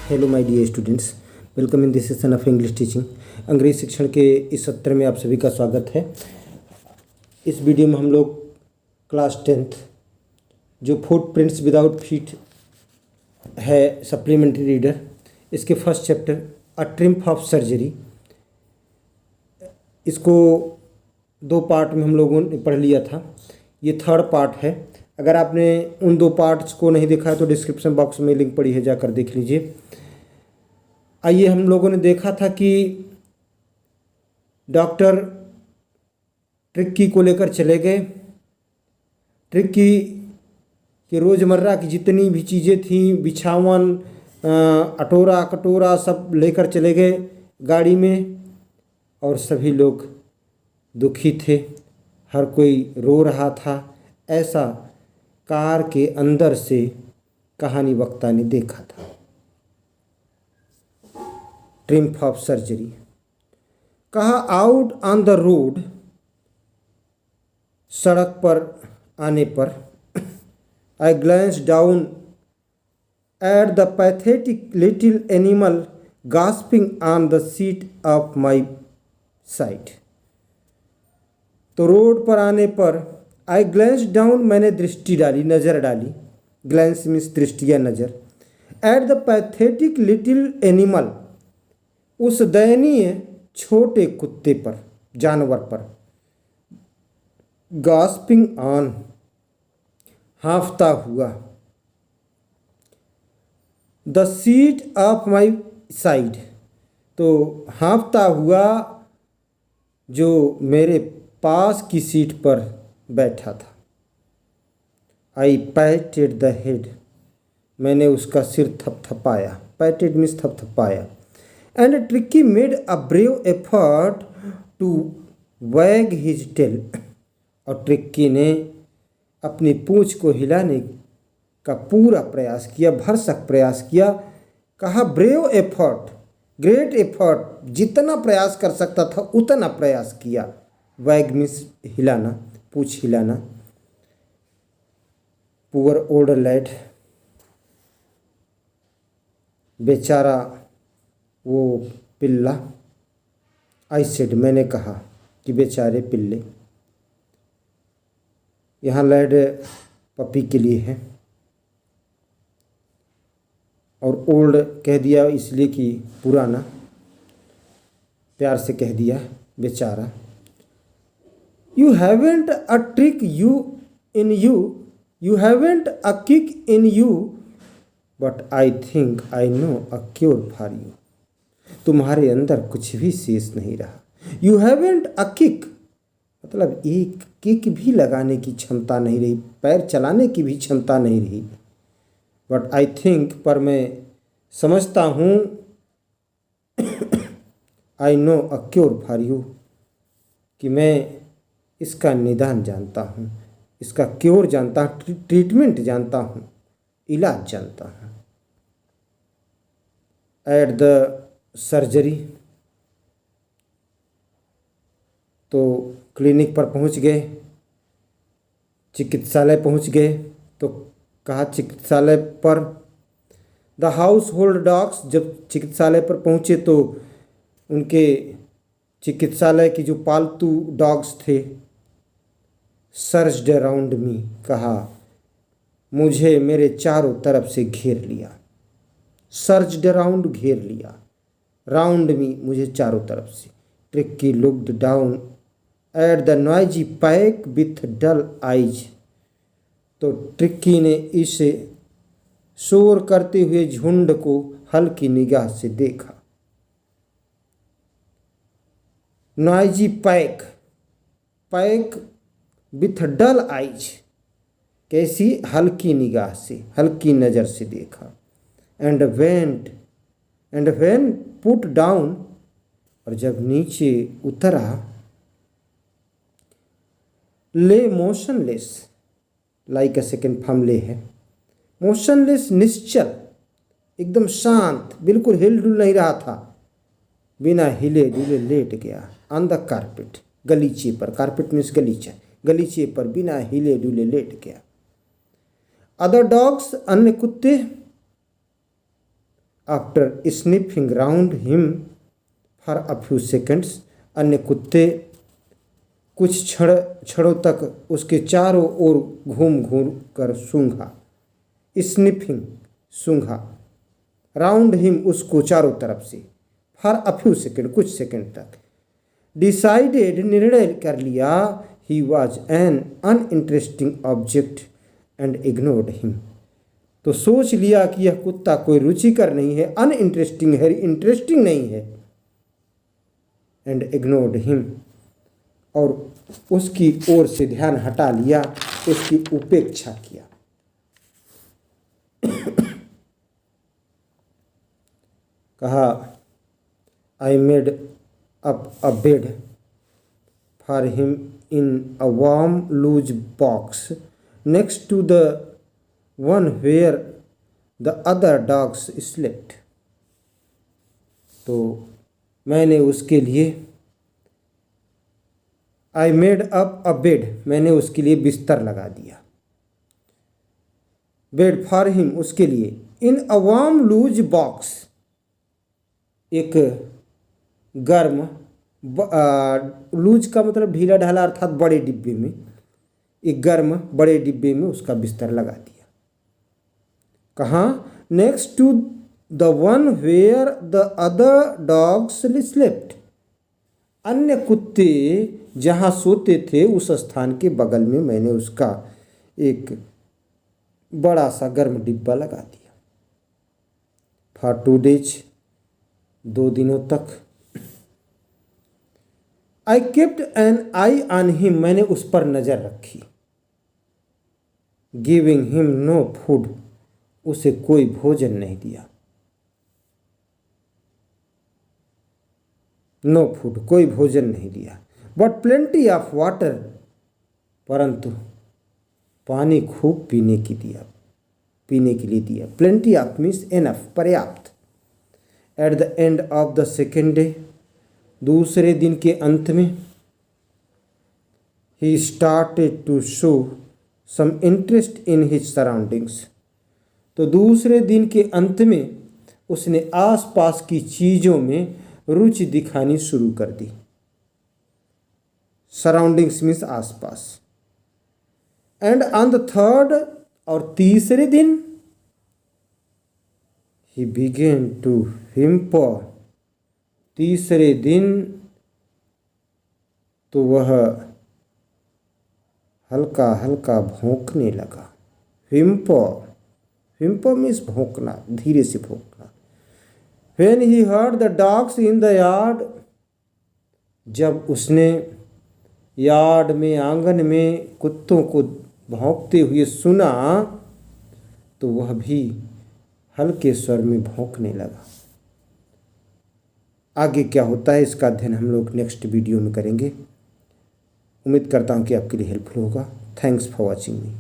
Hello my dear students, welcome in this session of English teaching. अंग्रेजी शिक्षण के इस सत्र में आप सभी का स्वागत है। इस वीडियो में हम लोग क्लास 10th जो फुटप्रिंट्स विदाउट फीट है सप्लीमेंट्री रीडर, इसके first chapter a triumph of surgery, इसको 2 पार्ट में हम लोगों ने पढ़ लिया था। ये 3rd पार्ट है। अगर आपने उन 2 पार्ट्स को नहीं देखा है तो डिस्क्रिप्शन बॉक्स में लिंक पड़ी है, जाकर देख लीजिए। आइए, हम लोगों ने देखा था कि डॉक्टर ट्रिक्की को लेकर चले गए। ट्रिक्की के रोज़मर्रा की जितनी भी चीज़ें थीं, बिछावन, अटोरा कटोरा सब लेकर चले गए गाड़ी में, और सभी लोग दुखी थे, हर कोई रो रहा था। ऐसा कार के अंदर से कहानी वक्ता ने देखा था। ट्रिम्फ ऑफ सर्जरी कहा, आउट ऑन द रोड, सड़क पर आने पर, I glance down at the pathetic little animal gasping on the seat of my side. तो रोड पर आने पर आई ग्लैंस डाउन, मैंने दृष्टि डाली, नज़र डाली। ग्लैंस मीन्स दृष्टि या नज़र। Eight the pathetic little animal, उस दयनीय छोटे कुत्ते पर, जानवर पर। गास्पिंग ऑन, हाँफता हुआ। The seat of my side, तो हाँफता हुआ जो मेरे पास की सीट पर बैठा था। आई पैटेड द हेड, मैंने उसका सिर थपथपाया। पैटेड मीन्स थपथपाया। And Tricki made a brave effort to wag his tail, और ट्रिक्की ने अपनी पूंछ को हिलाने का पूरा प्रयास किया, भरसक प्रयास किया। कहा ब्रेव एफर्ट, ग्रेट एफर्ट, जितना प्रयास कर सकता था उतना प्रयास किया। वैग मीन्स हिलाना, पूंछ हिलाना। पुअर ओल्ड लैड, बेचारा वो पिल्ला। आई सेड, मैंने कहा कि बेचारे पिल्ले। यहाँ लैड पपी के लिए है, और ओल्ड कह दिया इसलिए कि पुराना, प्यार से कह दिया बेचारा। You haven't a trick in you, you haven't a kick in you, but I think I know a cure for you. तुम्हारे अंदर कुछ भी शेष नहीं रहा। You haven't a kick, मतलब एक किक भी लगाने की क्षमता नहीं रही, पैर चलाने की भी क्षमता नहीं रही। But I think, पर मैं समझता हूँ, I know a cure for you, कि मैं इसका निदान जानता हूँ, इसका क्योर जानता हूँ, ट्रीटमेंट जानता हूँ, इलाज जानता हूँ। एट द सर्जरी, तो क्लिनिक पर पहुँच गए, चिकित्सालय पहुँच गए। तो कहा चिकित्सालय पर, द हाउस होल्ड डॉग्स, जब चिकित्सालय पर पहुँचे तो उनके चिकित्सालय की जो पालतू डॉग्स थे, सर्च्ड अराउंड मी, कहा मुझे मेरे चारों तरफ से घेर लिया। सर्च्ड अराउंड, घेर लिया। राउंड मी, मुझे चारों तरफ से। Tricki looked down at the noisy pack with dull eyes, तो ट्रिक्की ने इसे शोर करते हुए झुंड को हल्की निगाह से देखा। Noisy pack, pack with dull eyes, कैसी, हल्की निगाह से, हल्की नज़र से देखा। एंड वेन पुट डाउन, और जब नीचे उतरा, ले motionless, like a second form ले है, मोशनलेस, निश्चल, एकदम शांत, बिल्कुल हिल डुल नहीं रहा था, बिना हिले डुले लेट गया। ऑन द कारपेट, गलीचे पर, कारपेट मीन्स गलीचा, गलीचे पर बिना हिले डुले लेट गया। अदर डॉग्स, अन्य कुत्ते, after sniffing round him for a few seconds, अन्य कुत्ते कुछ क्षणों तक उसके चारों ओर घूम घूम कर सूंघा। स्निफिंग सूंघा, राउंड हिम उसको चारों तरफ से, फॉर अ फ्यू सेकेंड कुछ सेकेंड तक। डिसाइडेड निर्णय कर लिया, he was an uninteresting object and ignored him. तो सोच लिया कि यह कुत्ता कोई रुचिकर नहीं है, अनइंटरेस्टिंग है, इंटरेस्टिंग नहीं है, एंड इग्नोर्ड हिम, और उसकी ओर से ध्यान हटा लिया, उसकी उपेक्षा किया। कहा I made up a bed for him in a warm loose box next to the one where the other dogs slept. तो मैंने उसके लिए I made up a bed, मैंने उसके लिए बिस्तर लगा दिया। बेड फॉर हिम, उसके लिए, इन अ वार्म लूज बॉक्स, एक गर्म, लूज का मतलब ढीला ढाला अर्थात बड़े डिब्बे में, एक गर्म बड़े डिब्बे में उसका बिस्तर लगा दिया। कहाँ? Next to the one where the other dogs slept, अन्य कुत्ते जहाँ सोते थे उस स्थान के बगल में मैंने उसका एक बड़ा सा गर्म डिब्बा लगा दिया। फॉर 2 days, 2 दिनों तक। I kept an eye on him, मैंने उस पर नजर रखी। गिविंग हिम नो फूड, उसे कोई भोजन नहीं दिया। नो फूड, कोई भोजन नहीं दिया। बट प्लेंटी ऑफ वाटर, परंतु पानी खूब पीने के लिए दिया। प्लेंटी ऑफ मीन्स एनफ, पर्याप्त। At the end of the second day, दूसरे दिन के अंत में, he started to show some interest in his surroundings, तो दूसरे दिन के अंत में उसने आसपास की चीज़ों में रुचि दिखानी शुरू कर दी। सराउंडिंग्स मीन्स आसपास। एंड ऑन द थर्ड, और तीसरे दिन, ही बिगेन टू व्हिम्पर, तीसरे दिन तो वह हल्का हल्का भौंकने लगा। व्हिम्पर मीन्स भौंकना, धीरे से भौंकना। When he heard the dogs in the yard, जब उसने यार्ड में, आंगन में कुत्तों को भौंकते हुए सुना, तो वह भी हल्के स्वर में भौंकने लगा। आगे क्या होता है इसका अध्ययन हम लोग नेक्स्ट वीडियो में करेंगे। उम्मीद करता हूँ कि आपके लिए हेल्पफुल होगा। Thanks for watching me.